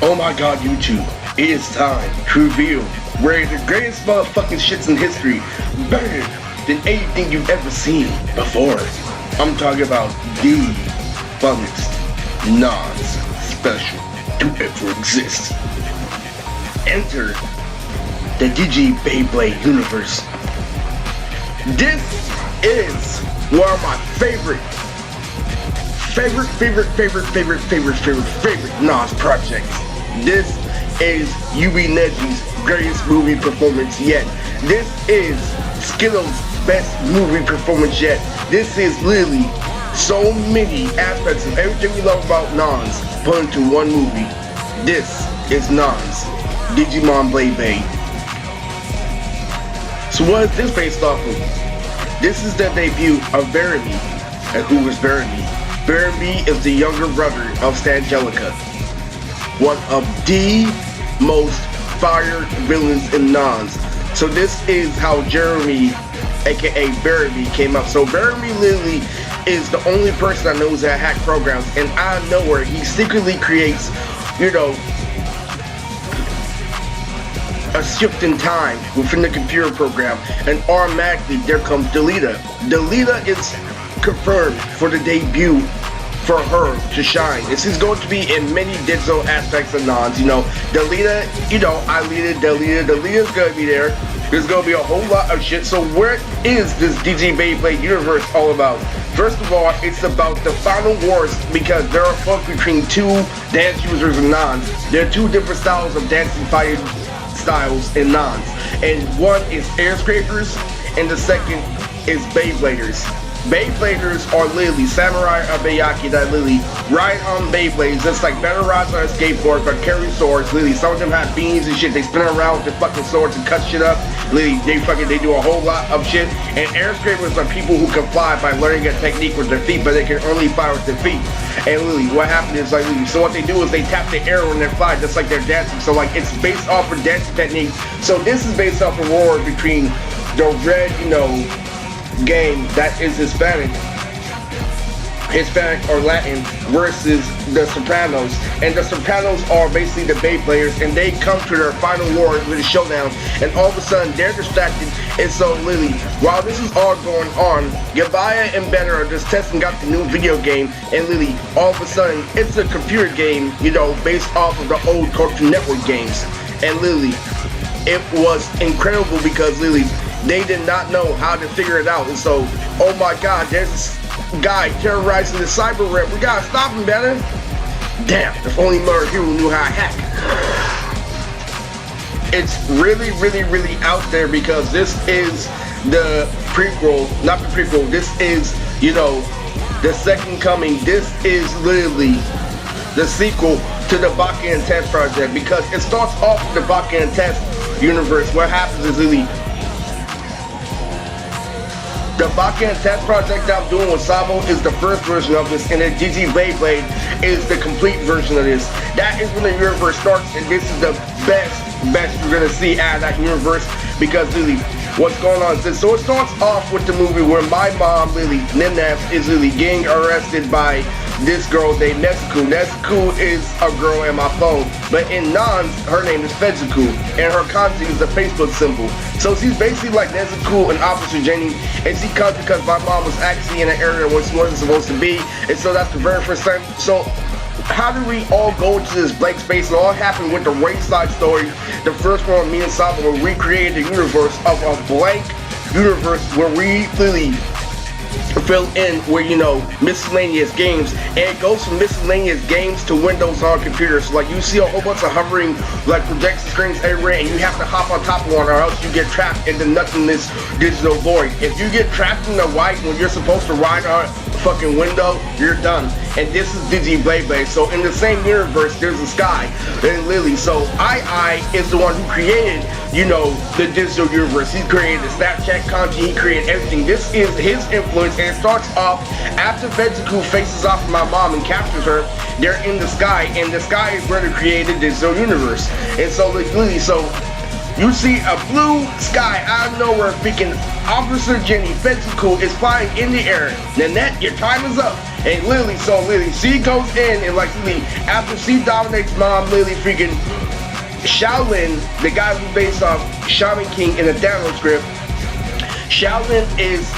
Oh my god, YouTube, it is time to reveal where the greatest motherfucking shits in history, better than anything you've ever seen before. I'm talking about the funnest Nonz special to ever exist. Enter the DigiBayblade universe. This is one of my favorite Nonz projects. This is UB greatest movie performance yet. This is Skittles' best movie performance yet. This is literally so many aspects of everything we love about Nonz put into one movie. This is Nonz, DigiBayblade. So what is this based off of? This is the debut of Baramy. And who is Baramy? Baramy is the younger brother of Stangelica, one of the most fired villains in Nonz. So this is how Jeremy, aka Baramy, came up. So Baramy literally is the only person that knows that hack programs, and out of nowhere he secretly creates, a shift in time within the computer program, and automatically there comes Delita. Delita is confirmed for the debut for her to shine. This is going to be in many digital aspects of Nonz. Delita, I lead it, Delita's gonna be there. There's gonna be a whole lot of shit. So what is this DigiBayblade universe all about? First of all, it's about the final wars, because there are fuck between two dance users in Nonz. There are two different styles of dancing fighting styles in Nonz, and one is air scrapers and the second is Beybladers. Beybladers are literally samurai or Bayaki that literally ride on Beyblades, just like better rides on a skateboard, but carry swords. Literally, some of them have beans and shit. They spin around with their fucking swords and cut shit up. Literally, they do a whole lot of shit. And air scrapers are people who can fly by learning a technique with their feet, but they can only fly with their feet. And literally, what happens is so what they do is they tap the air when they fly, just like they're dancing. So it's based off of dancing technique. So this is based off a war between the red, game that is Hispanic or Latin versus the Sopranos, and the Sopranos are basically the Beybladers, and they come to their final war with a showdown, and all of a sudden they're distracted. And so literally, while this is all going on, Gabaya and Benner are just testing out the new video game, and literally all of a sudden it's a computer game, based off of the old Cartoon Network games. And literally, it was incredible because literally they did not know how to figure it out. And so, oh my god, there's this guy terrorizing the cyber rep. We gotta stop him, better. Damn, if only Murder Hero knew how to hack. It's really out there, because this is the prequel, not the prequel, this is, the second coming. This is literally the sequel to the Baka and Test project, because it starts off with the Baka and Test universe. What happens is literally the Baka and Test project that I'm doing with Sabo is the first version of this, and the DigiBayblade is the complete version of this. That is when the universe starts, and this is the best you're gonna see out of that universe, because literally what's going on is this. So it starts off with the movie where my mom, Lily Ninef, is literally getting arrested by this girl named Nezuko. Nezuko is a girl in my phone, but in Nonz, her name is Fezuko, and her kanji is the Facebook symbol. So she's basically like Nezuko and Officer Jenny, and she comes because my mom was actually in an area where she wasn't supposed to be, and so that's the very first time. So how did we all go into this blank space? It all happened with the Wayside story. The first one, me and Sabo recreated the universe of a blank universe where we literally fill in where miscellaneous games, and it goes from miscellaneous games to Windows on computers. So you see a whole bunch of hovering projection screens everywhere, and you have to hop on top of one, or else you get trapped in the nothingness digital void. If you get trapped in the white when you're supposed to ride on a fucking window, you're done. And this is DigiBayblade. So in the same universe, there's a Sky and Lily. So I is the one who created, the digital universe. He created the Snapchat kanji, he created everything. This is his influence, and it starts off after Fezuko faces off my mom and captures her. They're in the Sky, and the Sky is where they created digital universe. And so literally, you see a blue sky out of nowhere, freaking Officer Jenny Fezuko is flying in the air. Nanette, your time is up. And literally, so literally, she goes in and like literally, after she dominates mom, literally freaking Shaolin, the guy who based off Shaman King in the download script, Shaolin is,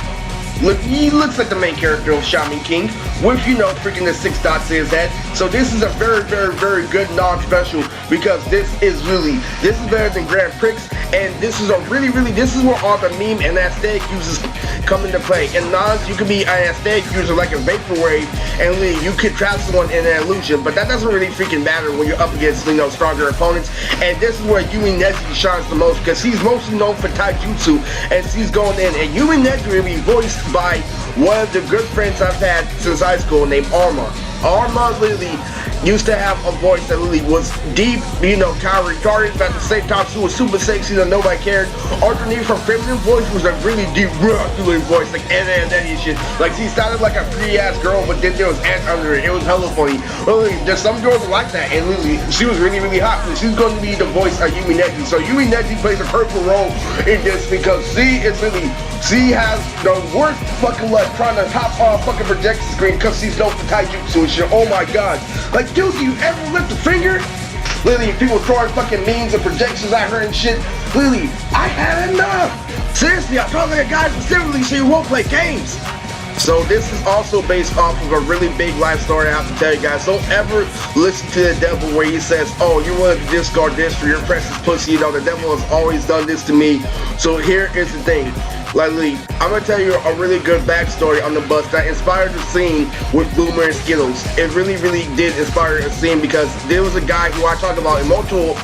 he looks like the main character of Shaman King, with, you know, freaking the 6 dots to his head. So this is a very, very, very good non-special, because this is better than Grand Prix, and this is a really, this is where all the meme and aesthetic uses come into play. In Nonz, you can be an aesthetic user like a vaporwave, and you could trap someone in an illusion, but that doesn't really freaking matter when you're up against, you know, stronger opponents. And this is where Yumi Neji shines the most, because he's mostly known for taijutsu, and she's going in, and Yumi Neji will be voiced by one of the good friends I've had since high school named Arma. Arma literally used to have a voice that really was deep, you know, kind of retarded, but at the same time she was super sexy that nobody cared. Underneath her feminine voice was a really deep, masculine voice, like and shit. Like she sounded like a pretty ass girl, but then there was ants under it. It was hella funny. Literally, there's some girls like that, and literally, she was really, really hot. She's going to be the voice of Yumi Neji. So Yumi Neji plays a critical role in this because she has the worst fucking luck trying to top fucking projection screen because she's known for taijutsu and shit. Oh my god. Like, dude, do you ever lift a finger? Literally, people throwing fucking memes and projections at her and shit. Literally, I had enough. Seriously, I felt like a guy specifically so you won't play games. So this is also based off of a really big life story I have to tell you guys. Don't ever listen to the devil where he says, oh, you wanted to discard this for your precious pussy. You know, the devil has always done this to me. So here is the thing. Like, I'm gonna tell you a really good backstory on the bus that inspired the scene with Boomer and Skittles. It really, really did inspire a scene because there was a guy who I talk about in multiple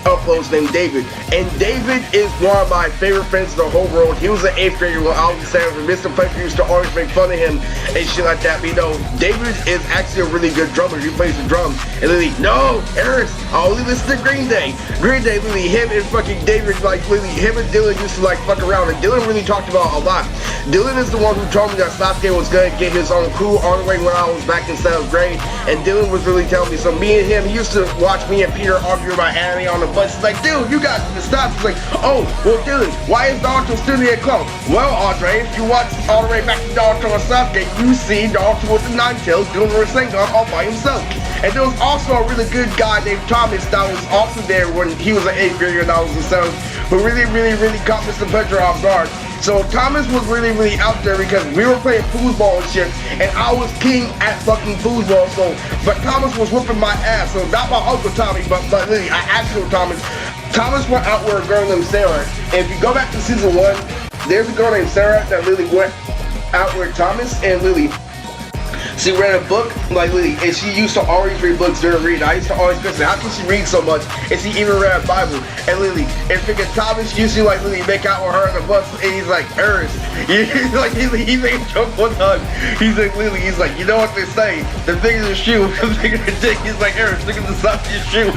uploads named David, and David is one of my favorite friends in the whole world. He was an 8th grader when I was 7th, and Mr. Pfeiffer used to always make fun of him and shit like that. But you know, David is actually a really good drummer. He plays the drum. And literally, no, Eris, I only listen to Green Day. Green Day, literally, him and fucking David, like, literally, him and Dylan used to, like, fuck around, and Dylan really talked about a lot. Dylan is the one who told me that Sasuke was gonna get his own crew all the way when I was back in 7th grade, and Dylan was really telling me. So me and him, he used to watch me and Peter argue about anime on the bus. He's like, dude, you got to stop. He's like, oh, well, Dylan, why is Naruto still in clone? Well, Andre, if you watch all the way back to Naruto and Sasuke, you see Naruto with the Nine Tails doing Rasengan all by himself. And there was also a really good guy named Thomas that was also there when he was an 8th grader and I was in 7th, who really caught Mr. Pedro off guard. So Thomas was really out there because we were playing foosball and shit, and I was king at fucking foosball. So, but Thomas was whooping my ass. So not my Uncle Tommy, but really, actual Thomas. Thomas went out with a girl named Sarah. And if you go back to season 1, there's a girl named Sarah that Lily went out with Thomas, and Lily, she read a book, like Lily, and she used to always read books during reading. I used to always question, how can she read so much? And she even read a Bible. And Lily, and freaking Thomas used to like Lily make out with her on the bus, and he's like, Eris. He's like, he made a joke one time. He's like, Lily, he's like, you know what they say? The bigger the shoe, the bigger the dick. He's like, Eris, look at the size of your shoe.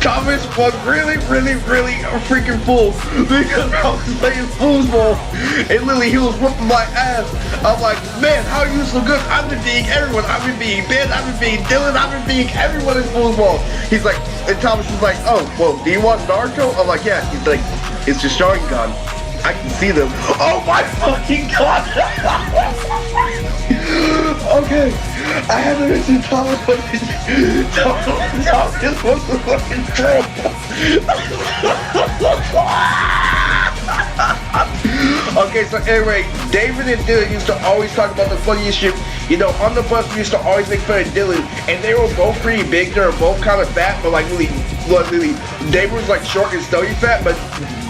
Thomas was really a freaking fool because I was playing foosball and literally he was whooping my ass. I'm like, man, how are you so good? I've been beating everyone. I've been beating Ben. I've been beating Dylan. I've been beating everyone in foosball. He's like, and Thomas is like, oh, well, do you want Naruto? I'm like, yeah. He's like, it's your Sharingan. I can see them. Oh my fucking god! Okay, I had to mention Thomas was the fucking troll. Okay, so anyway, David and Dylan used to always talk about the funniest shit. You know, on the bus we used to always make fun of Dylan, and they were both pretty big. They were both kind of fat, but like really, David was like short and stubby fat, but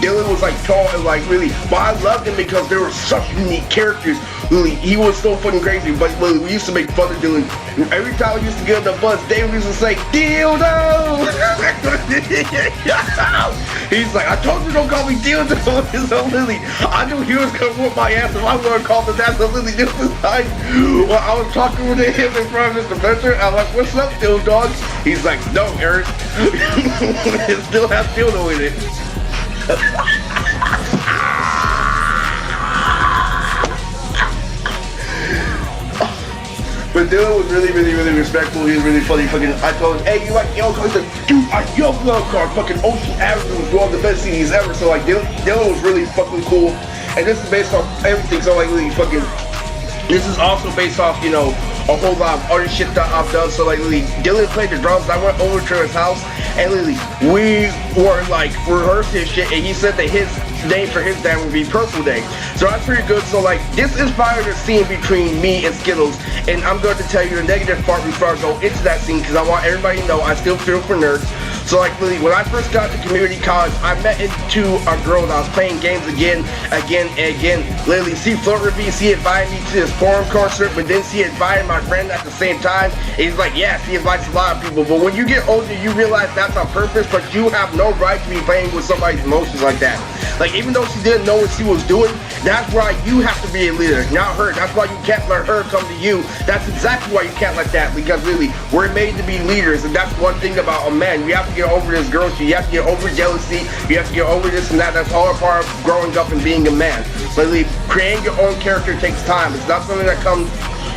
Dylan was like tall and like really. But I loved him because they were such unique characters. Really, he was so fucking crazy. But really, we used to make fun of Dylan. Every time we used to get on the bus, David used to say, "Dildo." He's like, I told you don't call me Dildo. So Lily, I knew he was gonna whoop my ass if I was gonna call him that. So Lily, this was time. Well, I was talking with him in front of Mr. Spencer. I'm like, what's up, Dildo dog? He's like, no, Eric. It still has Dildo in it. But Dylan was really respectful. He was really funny. Fucking, I told him, hey, you like Yoko? He's like, dude, I love Yoko. Fucking Ocean Avenue was one of the best CDs ever. So like, Dylan was really fucking cool. and this is based off everything. So like literally fucking, this is also based off, you know, a whole lot of other shit that I've done. So like literally, Dylan played the drums. I went over to his house, and literally we were like rehearsing shit, and he said that his name for his band would be Purple Day. So that's pretty good. So like, this inspired a scene between me and Skittles, and I'm going to tell you the negative part before I go into that scene, because I want everybody to know I still feel for nerds. So like literally, when I first got to community college, I met into a girl that I was playing games again. Literally, she flirted with me, she invited me to this forum concert, but then she invited my friend at the same time. And he's like, yeah, she invites a lot of people, but when you get older, you realize that's on purpose, but you have no right to be playing with somebody's emotions like that. Like, even though she didn't know what she was doing, that's why you have to be a leader, not her. That's why you can't let her come to you. That's exactly why you can't let that, because really, we're made to be leaders, and that's one thing about a man. You have to get over this girl shit. You have to get over jealousy. You have to get over this and that. That's all a part of growing up and being a man. But really, creating your own character takes time. It's not something that comes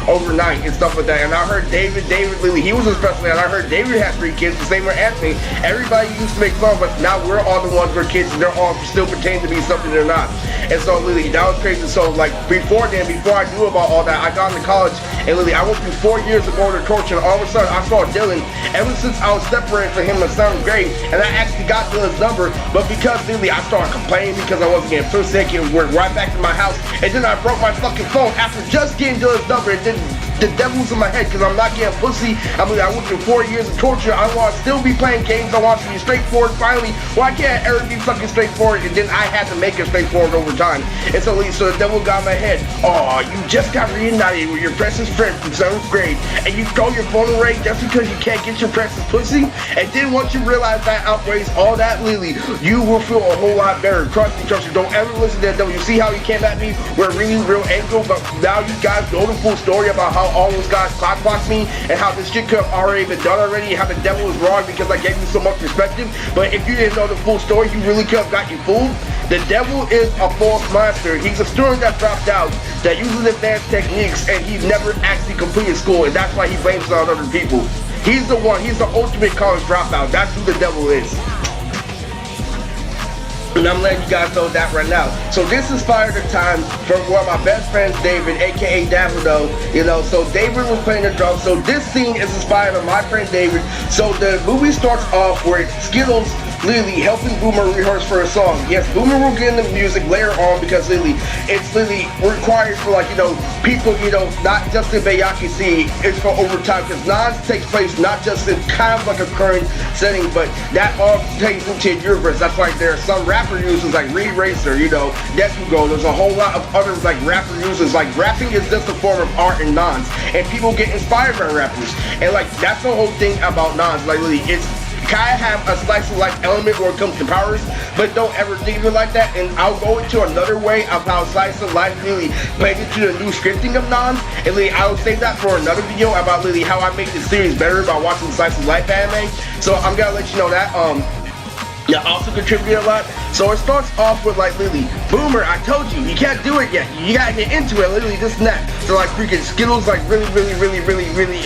overnight and stuff like that. And I heard David Lily, he was especially, and I heard David had 3 kids, the same with Anthony. Everybody used to make fun, but now we're all the ones who are kids, and they're all still pretending to be something they're not. And so Lily, that was crazy. So like, before then, before I knew about all that, I got into college, and Lily, I went through 4 years of border torture, and all of a sudden I saw Dylan ever since I was separated from him in 7th grade, and I actually got Dylan's number. But because Lily, I started complaining because I wasn't getting pussy, and went right back to my house, and then I broke my fucking phone after just getting Dylan's number, and then the devil's in my head because I'm not getting pussy. I mean, I went through 4 years of torture. I want to still be playing games. I want to be straightforward. Finally, why can't I ever be fucking straightforward? And then I had to make it straightforward over time. And so the devil got in my head. Oh, you just got reunited with your precious friend from 7th grade, and you throw your phone away just because you can't get your precious pussy? And then once you realize that outweighs all that, Lily, you will feel a whole lot better. Trust me. Don't ever listen to that devil. You see how he came at me with a really real angle, but now you guys know the full story about how all those guys clockboxed me, and how this shit could have already been done already, and how the devil was wrong because I gave you so much perspective. But if you didn't know the full story, you really could have got you fooled. The devil is a false monster. He's a student that dropped out, that uses advanced techniques, and he never actually completed school, and that's why he blames it on other people. He's the one, he's the ultimate college dropout. That's who the devil is. And I'm letting you guys know that right now. So this inspired the time from one of my best friends, David, aka Davido. You know, so David was playing the drums. So this scene is inspired by my friend David. So the movie starts off where Skittles Lily helping Boomer rehearse for a song. Yes, Boomer will get in the music later on because Lily, it's Lily required for, like, you know, people, you know, not just in Bayaki C, it's for overtime, because Nonz takes place not just in kind of like a current setting, but that all takes into a universe. That's why there are some rapper users like Reed Racer, you know, Deathgo. There's a whole lot of other like rapper users. Like, rapping is just a form of art in Nonz, and people get inspired by rappers, and like that's the whole thing about Nonz. Like, really, it's kind of have a slice of life element where it comes to powers, but don't ever think of it like that. And I'll go into another way of how slice of life really plays into the new scripting of Nonz, and Lily, I will save that for another video about Lily how I make this series better by watching slice of life anime. So I'm gonna let you know that yeah, also contributed a lot. So it starts off with like Lily, Boomer, I told you, you can't do it yet. You gotta get into it, literally this and that. So like freaking Skittles like really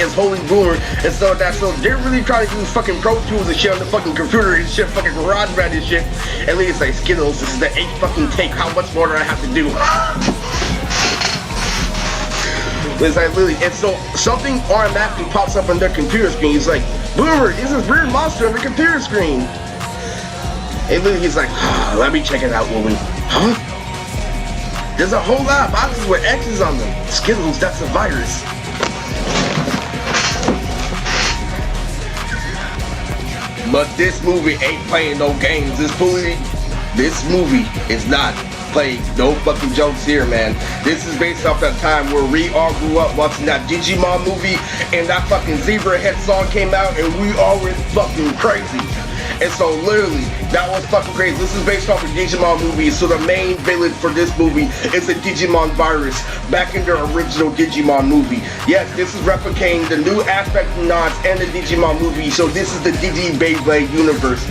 is holding Boomer and stuff like that. So they're really trying to use fucking Pro Tools and shit on the fucking computer and shit, fucking garage band and shit. And Lily's like, Skittles, this is the 8th fucking take. How much more do I have to do? It's like Lily, and so something automatically pops up on their computer screen. It's like, Boomer, this is weird monster on the computer screen. And Lily, he's like, let me check it out, woman. Huh? There's a whole lot of boxes with X's on them. Skittles, that's a virus. But this movie ain't playing no games. This movie is not playing no fucking jokes here, man. This is based off that time where we all grew up watching that Digimon movie, and that fucking Zebra Head song came out, and we all went fucking crazy. And so literally, that was fucking crazy. This is based off a Digimon movie, so the main villain for this movie is a Digimon virus back in their original Digimon movie. Yes, this is replicating the new aspect of Nonz and the Digimon movie, so this is the DigiBayblade universe.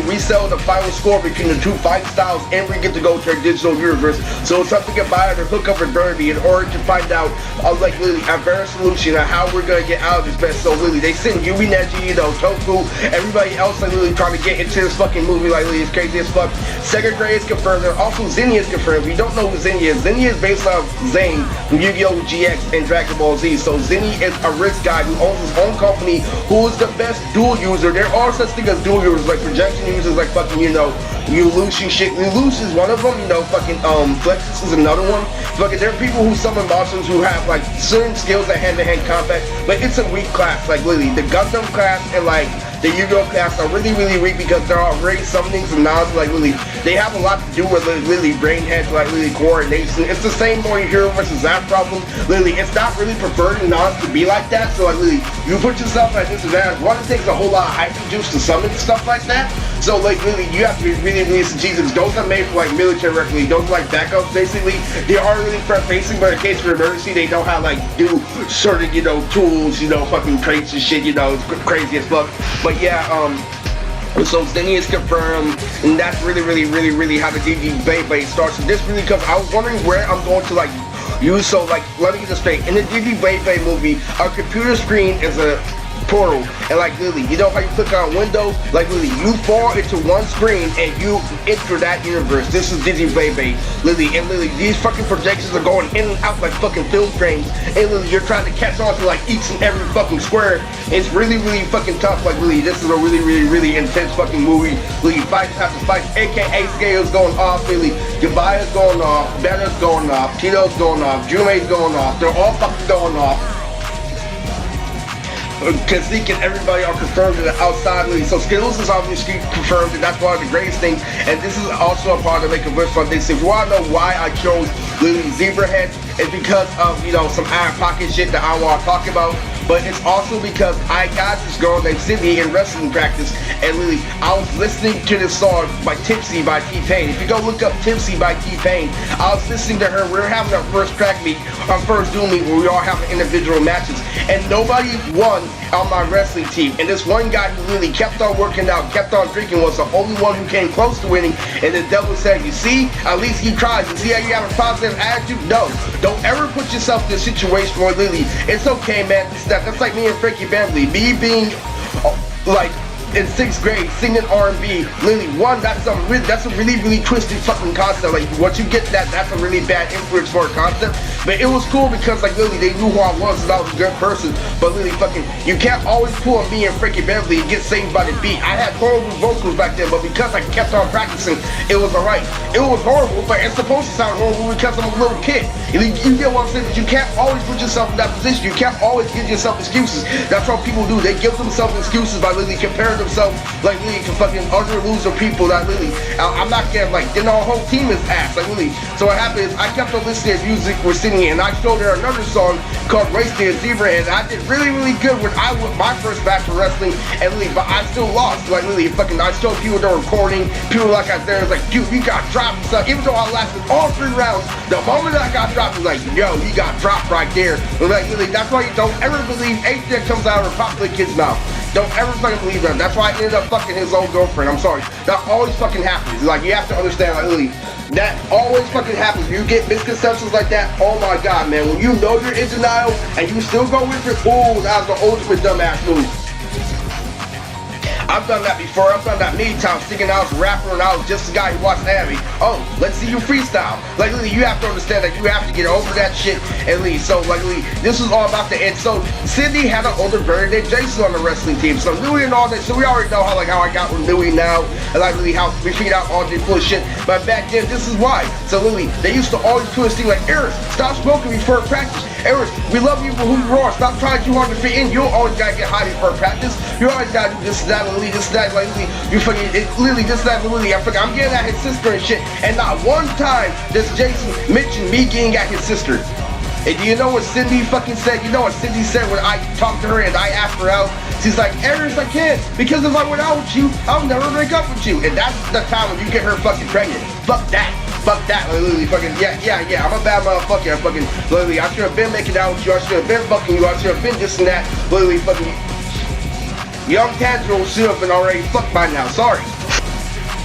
We sell the final score between the two fight styles, and we get to go to our digital universe. So it's something about to hook up with Derby in order to find out, like Lily, a better solution on how we're gonna get out of this mess. So Lily, they send Yumi Neji, you know, Tofu, everybody else, like Lily, literally trying to get into this fucking movie like literally it's crazy as fuck. Second grade is confirmed, and also Zinnia is confirmed. If you don't know who Zinnia is based off Zane from Yu-Gi-Oh! GX and Dragon Ball Z. So Zinnia is a rich guy who owns his own company, who is the best dual user. There are such things as dual users, like projection users, like fucking, you know, Lelouch and shit. Lelouch is one of them, you know, fucking Flexus is another one. Fucking there are people who summon monsters who have like certain skills at hand-to-hand combat, but it's a weak class. Like literally the Gundam class and like the Yu-Gi-Oh! Class are really weak because they're already summoning some Nonz. Like literally they have a lot to do with literally brain heads, like literally coordination. It's the same more hero versus that problem. Literally it's not really preferred in Nonz to be like that. So like literally you put yourself at disadvantage. One, it takes a whole lot of hyper juice to summon stuff like that. So like literally you have to be really strategic. Those are made for like military recruiting. Those are like backups basically. They are really front facing, but in case of emergency they know how to like do certain, you know, tools, you know, fucking crates and shit, you know, it's crazy as fuck. But yeah, so Zinnia is confirmed, and that's really how the DigiBayblade starts. And this really because I was wondering where I'm going to like use. So like let me get this straight. In the DigiBayblade movie, our computer screen is a portal, and like literally, you know how you click on Windows, like literally you fall into one screen and you enter that universe. This is DigiBayblade, literally, and literally these fucking projections are going in and out like fucking film frames, and literally you're trying to catch on to like each and every fucking square. It's really fucking tough. Like literally, this is a really intense fucking movie. Literally fights after fights, aka Scale's going off, literally Gabaya's going off, Betta's going off, Tito's going off, Jume's going off, they're all fucking going off. Kazik and everybody are confirmed in the outside league. So Skittles is obviously confirmed, and that's one of the greatest things. And this is also a part of Make a Wish Foundation. If you want to know why I chose Lily Zebrahead, it's because of, you know, some out of pocket shit that I want to talk about. But it's also because I got this girl named Sydney in wrestling practice, and literally I was listening to this song by Tipsy by T-Pain. If you go look up Tipsy by T-Pain, I was listening to her. We were having our first track meet, our first duel meet, where we all having individual matches, and nobody won on my wrestling team. And this one guy who really kept on working out, kept on drinking, was the only one who came close to winning. And the devil said, you see, at least he tries. You see how you have a positive attitude? No, don't ever put yourself in a situation where literally, it's okay, man, that's like me and Frankie Bentley. Me being like in 6th grade singing R&B, literally one, that's a really twisted fucking concept. Like once you get that, that's a really bad influence for a concept. But it was cool because like literally they knew who I was and I was a good person. But literally fucking, you can't always pull me and Frankie Bentley and get saved by the beat. I had horrible vocals back then, but because I kept on practicing, it was alright. It was horrible, but it's supposed to sound horrible because I'm a little kid. You get what I'm saying? You can't always put yourself in that position. You can't always give yourself excuses. That's what people do. They give themselves excuses by literally comparing themselves like literally to fucking other loser people that literally, I'm not getting like, then our whole team is ass, like literally. So what happened is I kept on listening to music with Sydney, and I showed her another song called Race to a Zebra, and I did really good when I went my first batch of wrestling, and literally, but I still lost. Like literally fucking, I showed people the recording, people like out there was like, dude, you got dropped and stuff. Even though I lasted all 3 rounds, the moment I got dropped, it was like, yo, he got dropped right there. And like literally, that's why you don't ever believe anything that comes out of a popular kid's mouth. Don't ever fucking believe that. That's why I ended up fucking his old girlfriend. I'm sorry. That always fucking happens. Like, you have to understand, like, literally, that always fucking happens. You get misconceptions like that, oh my god, man. When you know you're in denial and you still go with it, ooh, that was the ultimate dumbass move. I've done that before. I've done that many times, thinking I was a rapper and I was just the guy who watched anime. Oh, let's see you freestyle. Like, literally, you have to understand that you have to get over that shit at least. So, like, literally, this is all about the end. So, Sydney had an older brother named Jason on the wrestling team. So, Louie and all that. So, we already know how I got with Louie now. And, like, literally, how we figured out all this bullshit. But back then, this is why. So, literally, they used to always do this thing like, Eris, stop smoking before practice. Eris, we love you for who you are. Stop trying too hard to fit in. You always gotta get high before practice. You always gotta do this, that, literally, this, that, like, literally, you fucking, it's literally this, that, literally, I'm getting at his sister and shit. And not one time does Jason mention me getting at his sister. And do you know what Cindy fucking said? You know what Cindy said when I talked to her and I asked her out? She's like, Eris, I can't, because if I went out with you, I'll never break up with you. And that's the time when you get her fucking pregnant. Fuck that. Fuck that, literally, fucking, yeah, I'm a bad motherfucker, fucking, literally, I should have been making out with you, I should have been fucking you, I should have been this and that, literally, fucking, young Tanjiro should have been already fucked by now, sorry.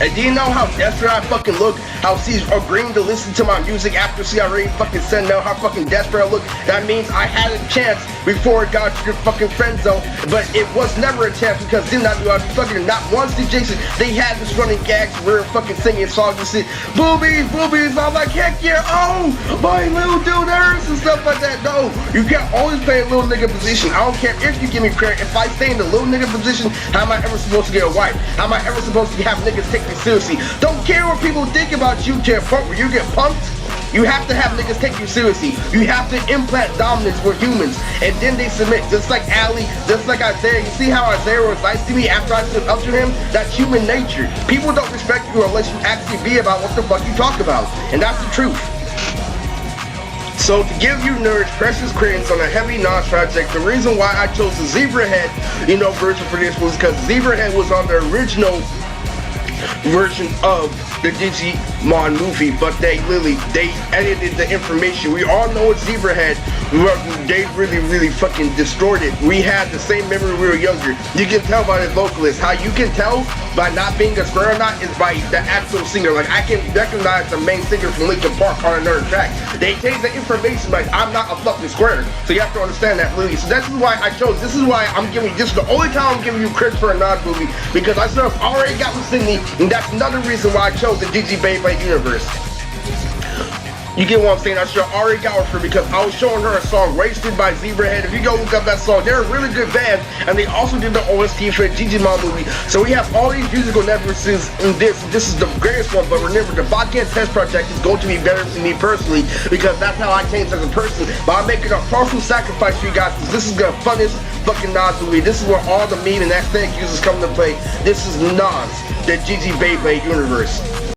And do you know how desperate I fucking look? how she's agreeing to listen to my music after she already fucking said no, how fucking desperate I look. That means I had a chance before it got to your fucking friend zone, but it was never a chance because then I knew I was fucking not once did Jason. They had this running gags, we were fucking singing songs and shit, boobies, boobies. I'm like, heck yeah, oh, my little dude hurts and stuff like that. No, you can't always play a little nigga position. I don't care if you give me credit. If I stay in the little nigga position, how am I ever supposed to get a wife? How am I ever supposed to have niggas take me seriously? Don't care what people think about you, get punked. When you get punked, you have to have niggas take you seriously. You have to implant dominance with humans, and then they submit. Just like Ali, just like Isaiah. You see how Isaiah was nice to me after I stood up to him? That's human nature. People don't respect you unless you actually be about what the fuck you talk about, and that's the truth. So to give you nerds precious credence on a heavy Nonz project, the reason why I chose the Zebra Head, version for this was because Zebra Head was on the original version of the Digimon movie, but they edited the information. We all know it's Zebra Head. They really fucking destroyed it. We had the same memory when we were younger. You can tell by the vocalist. How you can tell by not being a square or not is by the actual singer. Like, I can recognize the main singer from Linkin Park on another track. They changed the information, like, I'm not a fucking square. So you have to understand that, really. So this is why I chose. This is why I'm giving you, this is the only time I'm giving you credit for a Nonz movie, because I sort of already got what's in me, and that's another reason why I chose the DigiBayblade universe. You get what I'm saying? I should have already got her for, because I was showing her a song, Wasted by Zebrahead. If you go look up that song, they're a really good band, and they also did the OST for the Digimon movie. So we have all these musical references in this. This is the greatest one, but remember, the Bakken Test Project is going to be better for me personally, because that's how I changed as a person. But I'm making a partial sacrifice for you guys, because this is the funnest fucking Nonz movie. This is where all the meme and aesthetic users come to play. This is Nonz, the DigiBayblade universe.